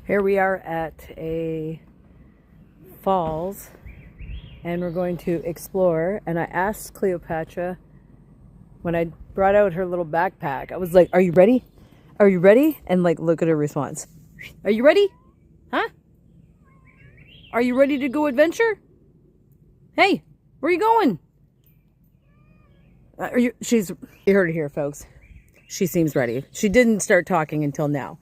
Here we are at a falls and we're going to explore. And I asked Cleopatra when I brought out her little backpack, I was like, are you ready? Are you ready? And like, look at her response. Are you ready? Huh? Are you ready to go adventure? Hey, where are you going? You heard it here, folks. She seems ready. She didn't start talking until now.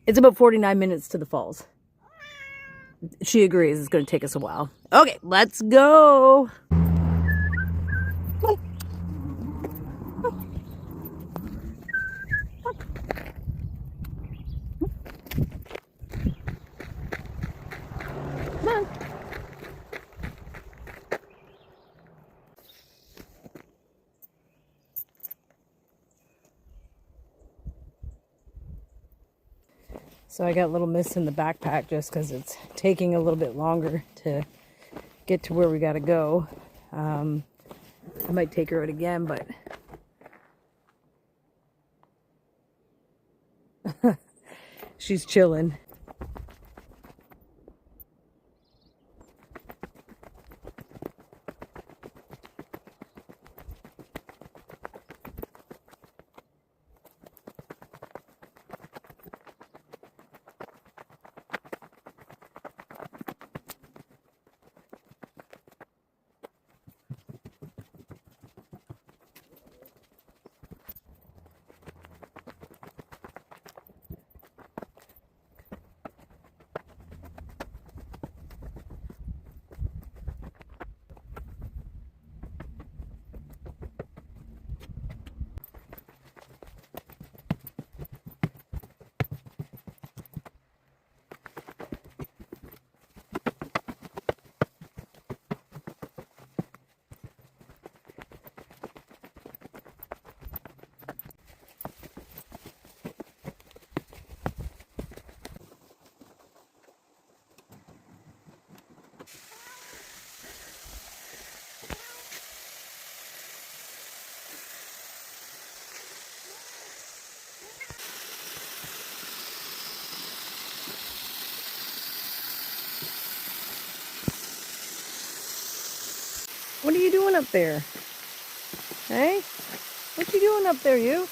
It's about 49 minutes to the falls. She agrees it's going to take us a while. Okay, let's go. Come on. So I got Little Miss in the backpack just because it's taking a little bit longer to get to where we got to go. I might take her out again, but she's chilling. What are you doing up there? Hey? What you doing up there, you?